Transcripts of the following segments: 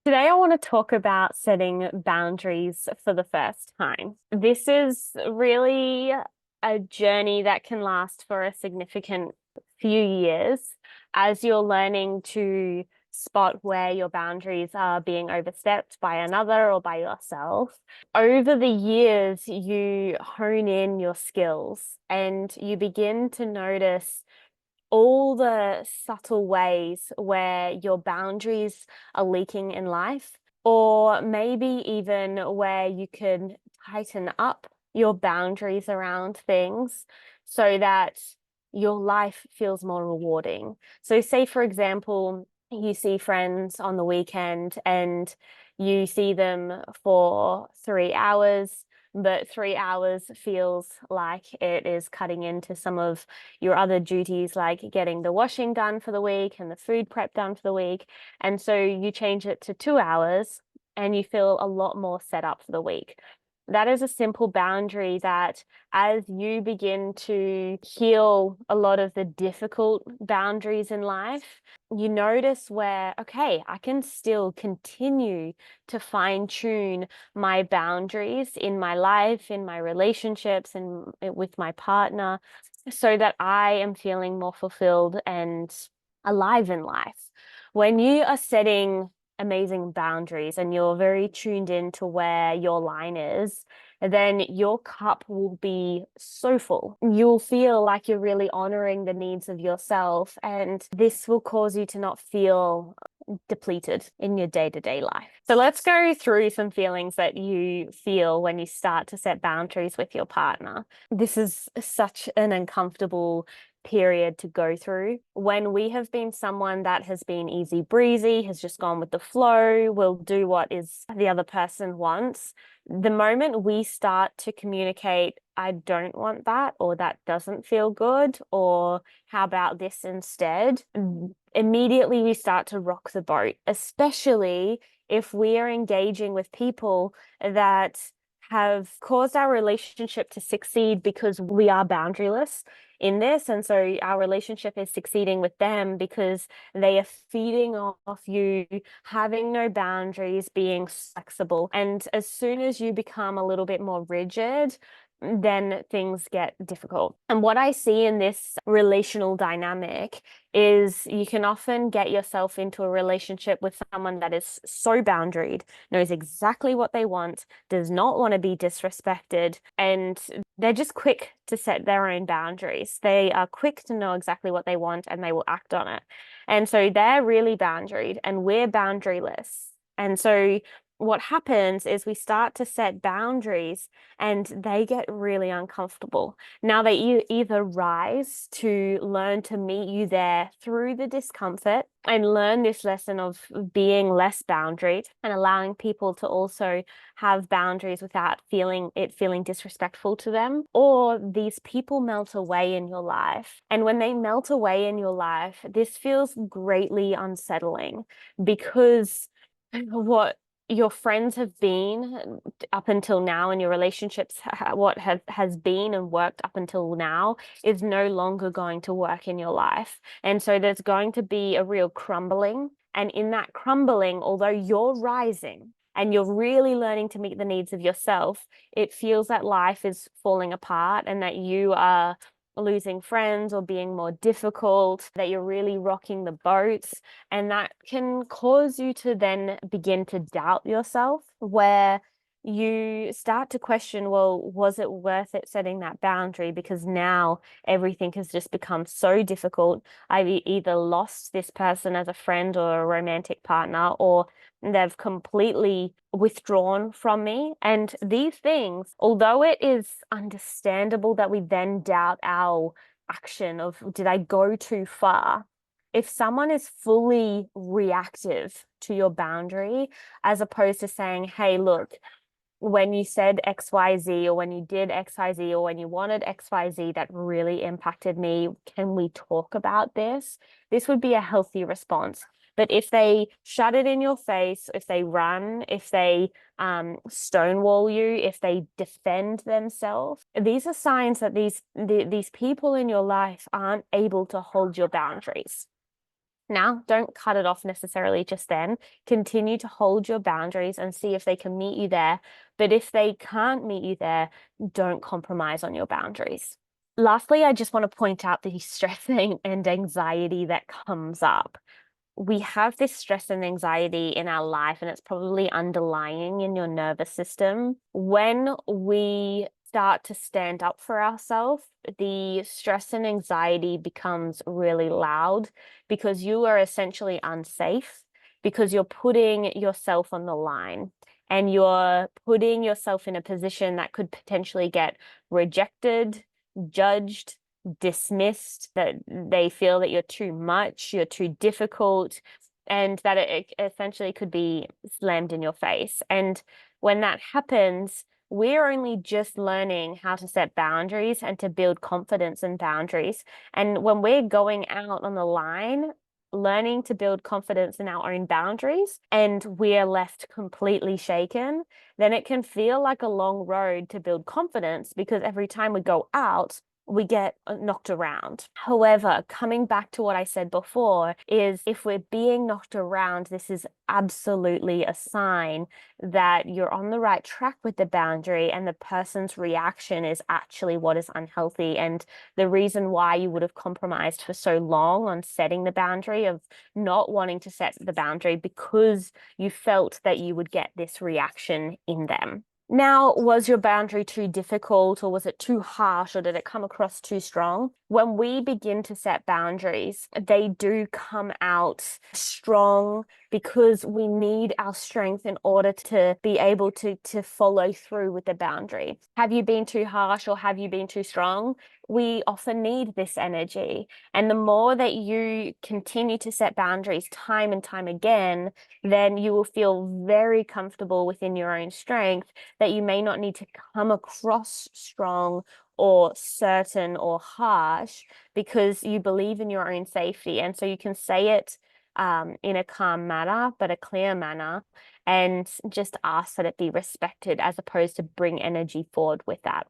Today, I want to talk about setting boundaries for the first time. This is really a journey that can last for a significant few years as you're learning to spot where your boundaries are being overstepped by another or by yourself. Over the years, you hone in your skills and you begin to notice all the subtle ways where your boundaries are leaking in life, or maybe even where you can tighten up your boundaries around things so that your life feels more rewarding. So, say, for example, you see friends on the weekend and you see them for 3 hours, but 3 hours feels like it is cutting into some of your other duties, like getting the washing done for the week and the food prep done for the week. And so you change it to 2 hours and you feel a lot more set up for the week. That is a simple boundary that, as you begin to heal a lot of the difficult boundaries in life, you notice where, okay, I can still continue to fine tune my boundaries in my life, in my relationships, and with my partner, so that I am feeling more fulfilled and alive in life. When you are setting amazing boundaries and you're very tuned into where your line is, then your cup will be so full. You'll feel like you're really honoring the needs of yourself, and this will cause you to not feel depleted in your day-to-day life. So let's go through some feelings that you feel when you start to set boundaries with your partner. This is such an uncomfortable period to go through. When we have been someone that has been easy breezy, has just gone with the flow, will do what is the other person wants. The moment we start to communicate, I don't want that, or that doesn't feel good, or how about this instead? Immediately we start to rock the boat, especially if we are engaging with people that have caused our relationship to succeed because we are boundaryless in this. And so our relationship is succeeding with them because they are feeding off you having no boundaries, being flexible. And as soon as you become a little bit more rigid, then things get difficult. And what I see in this relational dynamic is you can often get yourself into a relationship with someone that is so boundaried, knows exactly what they want, does not want to be disrespected, and they're just quick to set their own boundaries. They are quick to know exactly what they want and they will act on it. And so they're really boundaried and we're boundaryless. And so what happens is we start to set boundaries and they get really uncomfortable. Now they either rise to learn to meet you there through the discomfort and learn this lesson of being less boundaried and allowing people to also have boundaries without feeling disrespectful to them, or these people melt away in your life. And when they melt away in your life, this feels greatly unsettling because what your friends have been up until now and your relationships what has been and worked up until now is no longer going to work in your life. And so there's going to be a real crumbling, and in that crumbling, although you're rising and you're really learning to meet the needs of yourself, it feels that life is falling apart and that you are losing friends or being more difficult, that you're really rocking the boats. And that can cause you to then begin to doubt yourself, where you start to question, well, was it worth it setting that boundary? Because now everything has just become so difficult. I've either lost this person as a friend or a romantic partner, or they've completely withdrawn from me. And these things, although it is understandable that we then doubt our action of, did I go too far? If someone is fully reactive to your boundary, as opposed to saying, hey, look, when you said XYZ, or when you did XYZ, or when you wanted XYZ, that really impacted me. Can we talk about this? This would be a healthy response. But if they shut it in your face, if they run, if they stonewall you, if they defend themselves, these are signs that these people in your life aren't able to hold your boundaries. Now, don't cut it off necessarily just then. Continue to hold your boundaries and see if they can meet you there. But if they can't meet you there, don't compromise on your boundaries. Lastly, I just want to point out the stress and anxiety that comes up. We have this stress and anxiety in our life, and it's probably underlying in your nervous system. When we start to stand up for ourselves, the stress and anxiety becomes really loud because you are essentially unsafe because you're putting yourself on the line and you're putting yourself in a position that could potentially get rejected, judged, dismissed, that they feel that you're too much, you're too difficult, and that it essentially could be slammed in your face. And when that happens, we're only just learning how to set boundaries and to build confidence in boundaries. And when we're going out on the line, learning to build confidence in our own boundaries, and we're left completely shaken, then it can feel like a long road to build confidence because every time we go out, we get knocked around. However, coming back to what I said before, is if we're being knocked around, this is absolutely a sign that you're on the right track with the boundary, and the person's reaction is actually what is unhealthy. And the reason why you would have compromised for so long on setting the boundary, of not wanting to set the boundary because you felt that you would get this reaction in them. Now, was your boundary too difficult, or was it too harsh, or did it come across too strong? When we begin to set boundaries, they do come out strong because we need our strength in order to be able to follow through with the boundary. Have you been too harsh or have you been too strong? We often need this energy. And the more that you continue to set boundaries time and time again, then you will feel very comfortable within your own strength that you may not need to come across strong or certain or harsh because you believe in your own safety. And so you can say it in a calm manner, but a clear manner, and just ask that it be respected as opposed to bring energy forward with that.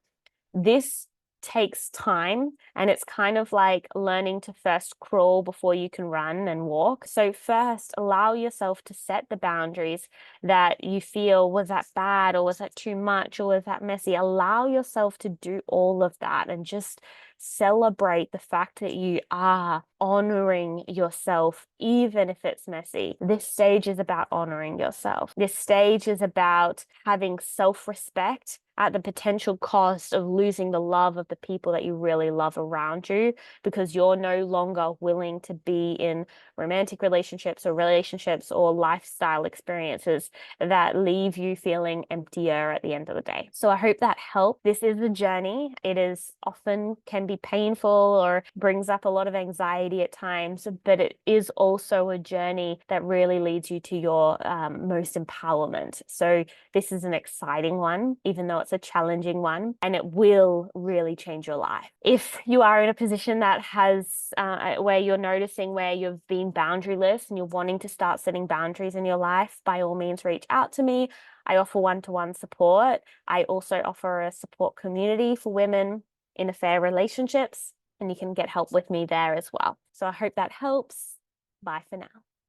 This takes time, and it's kind of like learning to first crawl before you can run and walk. So first, allow yourself to set the boundaries that you feel, was that bad, or was that too much, or was that messy? Allow yourself to do all of that and just celebrate the fact that you are honoring yourself, even if it's messy. This stage is about honoring yourself. This stage is about having self-respect at the potential cost of losing the love of the people that you really love around you, because you're no longer willing to be in romantic relationships or lifestyle experiences that leave you feeling emptier at the end of the day. So I hope that helped. This is a journey. It is often can be painful or brings up a lot of anxiety at times, but it is also a journey that really leads you to your most empowerment. So this is an exciting one, even though it's a challenging one, and it will really change your life. If you are in a position that has where you're noticing where you've been boundaryless and you're wanting to start setting boundaries in your life, by all means reach out to me. I offer one-to-one support. I also offer a support community for women in affair relationships, and you can get help with me there as well. So I hope that helps. Bye for now.